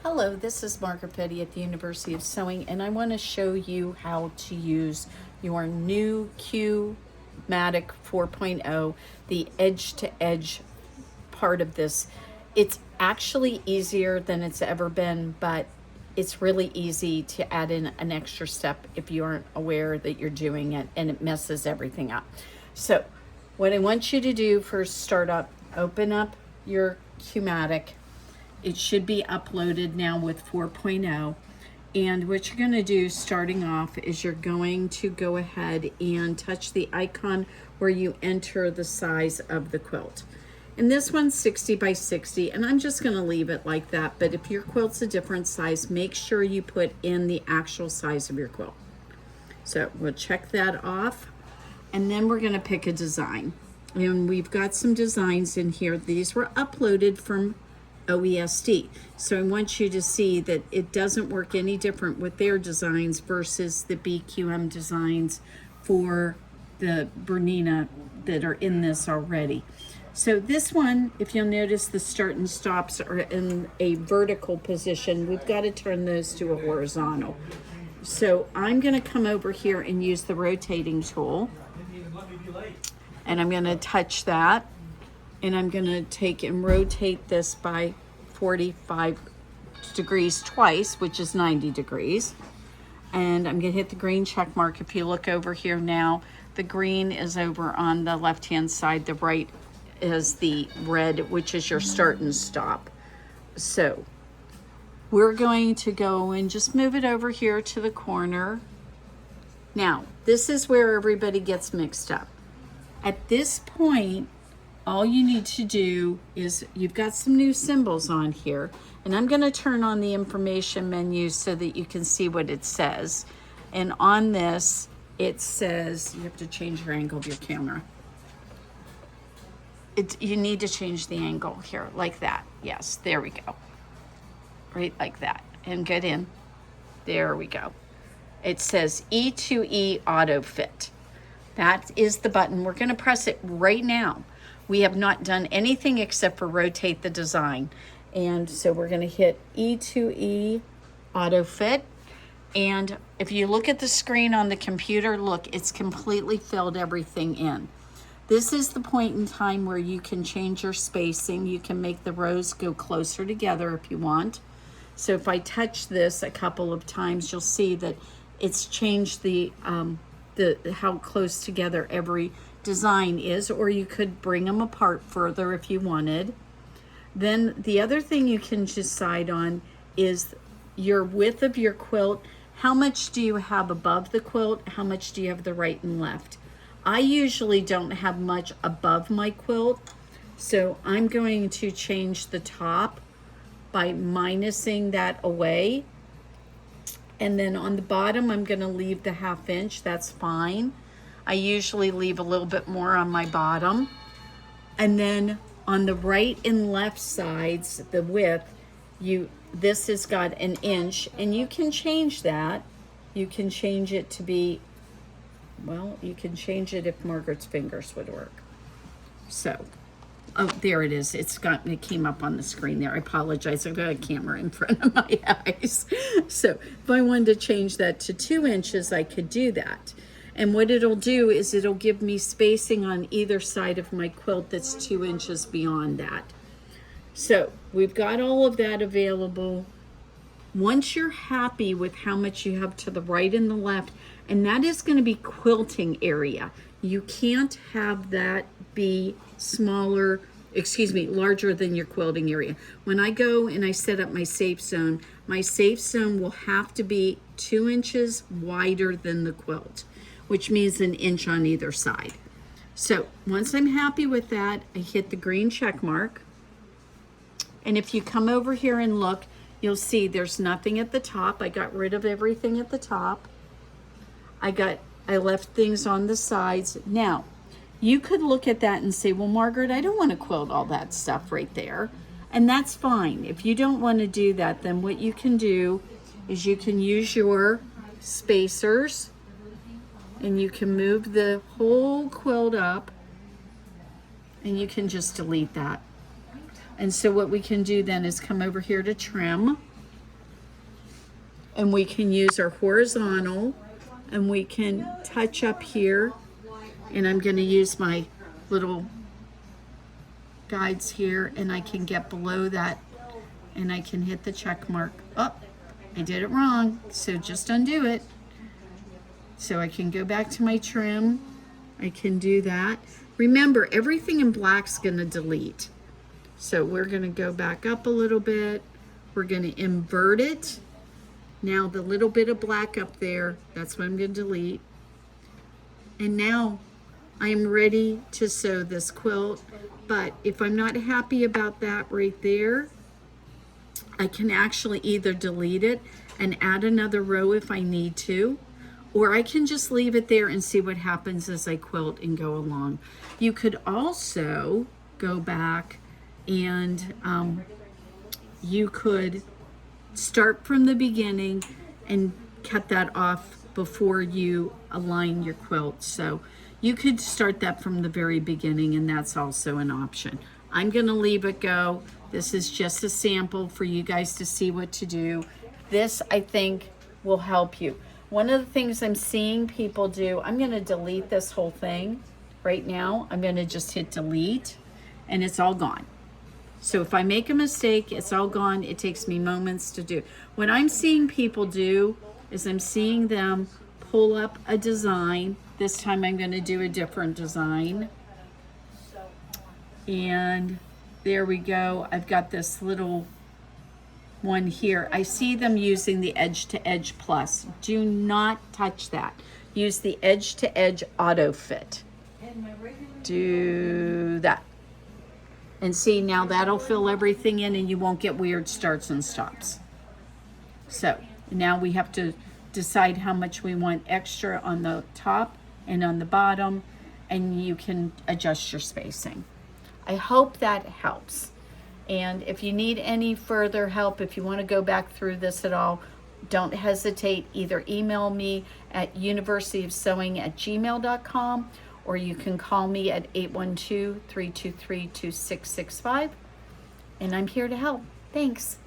Hello, this is Margaret Petty at the University of Sewing, and I want to show you how to use your new Qmatic 4.0, the edge-to-edge part of this. It's actually easier than it's ever been, but it's really easy to add in an extra step if you aren't aware that you're doing it, and it messes everything up. So what I want you to do first, start up, open up your Qmatic. It should be uploaded now with 4.0. And what you're going to do starting off is you're going to go ahead and touch the icon where you enter the size of the quilt. And this one's 60 by 60, and I'm just going to leave it like that. But if your quilt's a different size, make sure you put in the actual size of your quilt. So we'll check that off, and then we're going to pick a design. And we've got some designs in here. These were uploaded from OESD. So I want you to see that it doesn't work any different with their designs versus the BQM designs for the Bernina that are in this already. So this one, if you'll notice, the start and stops are in a vertical position. We've got to turn those to a horizontal. So I'm going to come over here and use the rotating tool, and I'm going to touch that. And I'm going to take and rotate this by 45 degrees twice, which is 90 degrees. And I'm going to hit the green check mark. If you look over here now, the green is over on the left-hand side. The right is the red, which is your start and stop. So we're going to go and just move it over here to the corner. Now, this is where everybody gets mixed up. At this point, all you need to do is, you've got some new symbols on here, and I'm going to turn on the information menu so that you can see what it says. And on this, it says, you have to change your angle of your camera. You need to change the angle here, like that. Yes, there we go. Right like that. And get in. There we go. It says E2E Autofit. That is the button. We're going to press it right now. We have not done anything except for rotate the design. And so we're going to hit E2E Autofit. And if you look at the screen on the computer, look, it's completely filled everything in. This is the point in time where you can change your spacing. You can make the rows go closer together if you want. So if I touch this a couple of times, you'll see that it's changed the how close together every design is, or you could bring them apart further if you wanted. Then the other thing you can decide on is your width of your quilt. How much do you have above the quilt? How much do you have the right and left? I usually don't have much above my quilt, so I'm going to change the top by minusing that away. And then on the bottom, I'm going to leave the 1/2 inch. That's fine. I usually leave a little bit more on my bottom. And then on the right and left sides, the width, this has got 1 inch, and you can change that. You can change it to be, well, you can change it if Margaret's fingers would work. So, oh, there it is. It came up on the screen there. I apologize. I've got a camera in front of my eyes. So if I wanted to change that to 2 inches, I could do that. And what it'll do is it'll give me spacing on either side of my quilt that's 2 inches beyond that. So we've got all of that available. Once you're happy with how much you have to the right and the left, and that is going to be quilting area. You can't have that be larger than your quilting area. When I go and I set up my safe zone will have to be 2 inches wider than the quilt, which means 1 inch on either side. So once I'm happy with that, I hit the green check mark. And if you come over here and look, you'll see there's nothing at the top. I got rid of everything at the top. I left things on the sides. Now, you could look at that and say, well, Margaret, I don't want to quilt all that stuff right there. And that's fine. If you don't want to do that, then what you can do is you can use your spacers, and you can move the whole quilt up, and you can just delete that. And so what we can do then is come over here to trim, and we can use our horizontal, and we can touch up here, and I'm going to use my little guides here, and I can get below that, and I can hit the check mark. Oh, I did it wrong, so just undo it. So I can go back to my trim. I can do that. Remember, everything in black's going to delete. So we're going to go back up a little bit. We're going to invert it. Now the little bit of black up there, that's what I'm going to delete. And now I am ready to sew this quilt. But if I'm not happy about that right there, I can actually either delete it and add another row if I need to, or I can just leave it there and see what happens as I quilt and go along. You could also go back and you could start from the beginning and cut that off before you align your quilt. So you could start that from the very beginning, and that's also an option. I'm gonna leave it go. This is just a sample for you guys to see what to do. This, I think, will help you. One of the things I'm seeing people do, I'm gonna delete this whole thing right now. I'm gonna just hit delete, and it's all gone. So if I make a mistake, it's all gone. It takes me moments to do. What I'm seeing people do is I'm seeing them pull up a design. This time I'm going to do a different design. And there we go. I've got this little one here. I see them using the edge to edge plus. Do not touch that. Use the edge to edge auto fit. Do that. And see, now that'll fill everything in and you won't get weird starts and stops. So now we have to decide how much we want extra on the top and on the bottom, and you can adjust your spacing. I hope that helps. And if you need any further help, if you want to go back through this at all, don't hesitate. Either email me at universityofsewing@gmail.com, or you can call me at 812-323-2665, and I'm here to help. Thanks.